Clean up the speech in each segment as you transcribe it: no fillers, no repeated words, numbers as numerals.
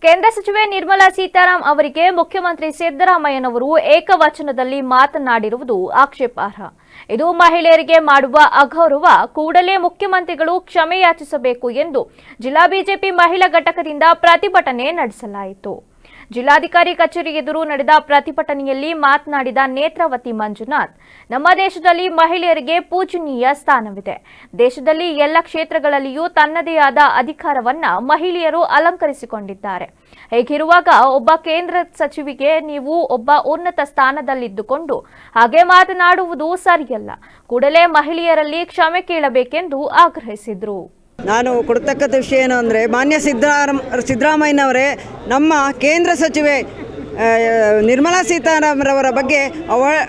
ಕೇಂದ್ರ ಸಚಿವೆ ನಿರ್ಮಲಾ ಸೀತಾರಾಮ್ ಅವರಿಗೆ ಮುಖ್ಯಮಂತ್ರಿ ಸಿದ್ದರಾಮಯ್ಯನವರು ಏಕವಚನದಲ್ಲಿ ಮಾತನಾಡಿರುವುದು ಆಕ್ಷೇಪಾರ್ಹ. ಇದು ಮಹಿಳೆಯರಿಗೆ ಮಾಡುವ ಅಗೌರವ. ಕೂಡಲೇ ಮುಖ್ಯಮಂತ್ರಿಗಳು ಕ್ಷಮೆ ಯಾಚಿಸಬೇಕು ಎಂದು ಜಿಲ್ಲಾ ಬಿಜೆಪಿ ಮಹಿಳಾ ಘಟಕದಿಂದ ಪ್ರತಿಭಟನೆ ನಡೆಸಲಾಯಿತು. ಜಿಲ್ಲಾಧಿಕಾರಿ ಕಚೇರಿ ಎದುರು ನಡೆದ ಪ್ರತಿಭಟನೆಯಲ್ಲಿ ಮಾತನಾಡಿದ ನೇತ್ರಾವತಿ ಮಂಜುನಾಥ್, ನಮ್ಮ ದೇಶದಲ್ಲಿ ಮಹಿಳೆಯರಿಗೆ ಪೂಜನೀಯ ಸ್ಥಾನವಿದೆ. ದೇಶದಲ್ಲಿ ಎಲ್ಲ ಕ್ಷೇತ್ರಗಳಲ್ಲಿಯೂ ತನ್ನದೇ ಆದ ಅಧಿಕಾರವನ್ನ ಮಹಿಳೆಯರು ಅಲಂಕರಿಸಿಕೊಂಡಿದ್ದಾರೆ. ಹೀಗಿರುವಾಗ ಒಬ್ಬ ಕೇಂದ್ರ ಸಚಿವಿಗೆ ನೀವು ಒಬ್ಬ ಉನ್ನತ ಸ್ಥಾನದಲ್ಲಿದ್ದುಕೊಂಡು ಹಾಗೆ ಮಾತನಾಡುವುದು ಸರಿಯಲ್ಲ. ಕೂಡಲೇ ಮಹಿಳೆಯರಲ್ಲಿ ಕ್ಷಮೆ ಕೇಳಬೇಕೆಂದು ಆಗ್ರಹಿಸಿದರು. ನಾನು ಕೊಡ್ತಕ್ಕಂಥ ವಿಷಯ ಏನು ಅಂದರೆ, ಮಾನ್ಯ ಸಿದ್ದರಾಮಯ್ಯನವರೇ, ನಮ್ಮ ಕೇಂದ್ರ ಸಚಿವೆ ನಿರ್ಮಲಾ ಸೀತಾರಾಮರವರ ಬಗ್ಗೆ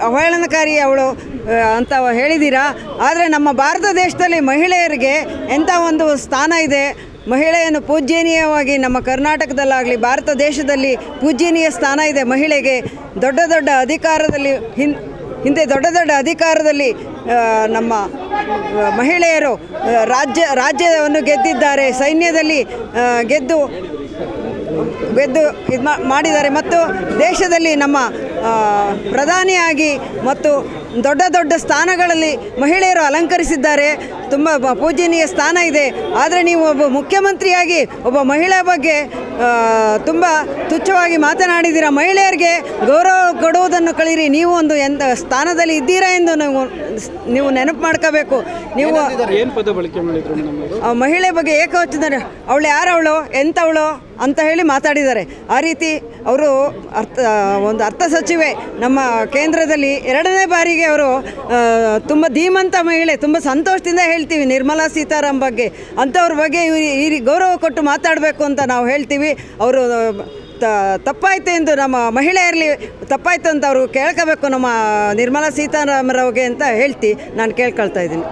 ಅವಹೇಳನಕಾರಿ ಅವಳು ಅಂತ ಹೇಳಿದ್ದೀರಾ. ಆದರೆ ನಮ್ಮ ಭಾರತ ದೇಶದಲ್ಲಿ ಮಹಿಳೆಯರಿಗೆ ಎಂಥ ಒಂದು ಸ್ಥಾನ ಇದೆ. ಮಹಿಳೆಯನ್ನು ಪೂಜ್ಯನೀಯವಾಗಿ ನಮ್ಮ ಕರ್ನಾಟಕದಲ್ಲಾಗಲಿ ಭಾರತ ದೇಶದಲ್ಲಿ ಪೂಜ್ಯನೀಯ ಸ್ಥಾನ ಇದೆ. ಮಹಿಳೆಗೆ ದೊಡ್ಡ ದೊಡ್ಡ ಅಧಿಕಾರದಲ್ಲಿ ಹಿಂದೆ ದೊಡ್ಡ ದೊಡ್ಡ ಅಧಿಕಾರದಲ್ಲಿ ನಮ್ಮ ಮಹಿಳೆಯರು ರಾಜ್ಯವನ್ನು ಗೆದ್ದಿದ್ದಾರೆ. ಸೈನ್ಯದಲ್ಲಿ ಗೆದ್ದು ಇದು ಮಾಡಿದ್ದಾರೆ ಮತ್ತು ದೇಶದಲ್ಲಿ ನಮ್ಮ ಪ್ರಧಾನಿಯಾಗಿ ಮತ್ತು ದೊಡ್ಡ ದೊಡ್ಡ ಸ್ಥಾನಗಳಲ್ಲಿ ಮಹಿಳೆಯರು ಅಲಂಕರಿಸಿದ್ದಾರೆ. ತುಂಬ ಪೂಜನೀಯ ಸ್ಥಾನ ಇದೆ. ಆದರೆ ನೀವು ಒಬ್ಬ ಮುಖ್ಯಮಂತ್ರಿಯಾಗಿ ಒಬ್ಬ ಮಹಿಳೆ ಬಗ್ಗೆ ತುಂಬ ತುಚ್ಛವಾಗಿ ಮಾತನಾಡಿದ್ದೀರ. ಮಹಿಳೆಯರಿಗೆ ಗೌರವ ಕೊಡುವುದನ್ನು ಕಳೀರಿ. ನೀವು ಒಂದು ಎಂಥ ಸ್ಥಾನದಲ್ಲಿ ಇದ್ದೀರಾ ಎಂದು ನೀವು ನೆನಪು ಮಾಡ್ಕೋಬೇಕು. ನೀವು ಮಹಿಳೆ ಬಗ್ಗೆ ಏಕವಚನ ಅವಳು ಯಾರವಳು ಎಂಥವಳು ಅಂತ ಹೇಳಿ ಮಾತಾಡಿದ್ದಾರೆ. ಆ ರೀತಿ ಅವರು ಒಂದು ಅರ್ಥ ಸಚಿವೆ ನಮ್ಮ ಕೇಂದ್ರದಲ್ಲಿ ಎರಡನೇ ಬಾರಿಗೆ ಅವರು ತುಂಬ ಧೀಮಂತ ಮಹಿಳೆ. ತುಂಬ ಸಂತೋಷದಿಂದ ಹೇಳ್ತೀವಿ ನಿರ್ಮಲಾ ಸೀತಾರಾಮ್ ಬಗ್ಗೆ. ಅಂಥವ್ರ ಬಗ್ಗೆ ಈ ಗೌರವ ಕೊಟ್ಟು ಮಾತಾಡಬೇಕು ಅಂತ ನಾವು ಹೇಳ್ತೀವಿ. ಅವರು ತಪ್ಪಾಯಿತು ಎಂದು ನಮ್ಮ ಮಹಿಳೆಯರಲ್ಲಿ ತಪ್ಪಾಯಿತು ಅಂತ ಅವರು ಕೇಳ್ಕೋಬೇಕು ನಮ್ಮ ನಿರ್ಮಲಾ ಸೀತಾರಾಮರವ್ರಿಗೆ ಅಂತ ಹೇಳ್ತಿ ನಾನು ಕೇಳ್ಕೊಳ್ತಾ ಇದ್ದೀನಿ.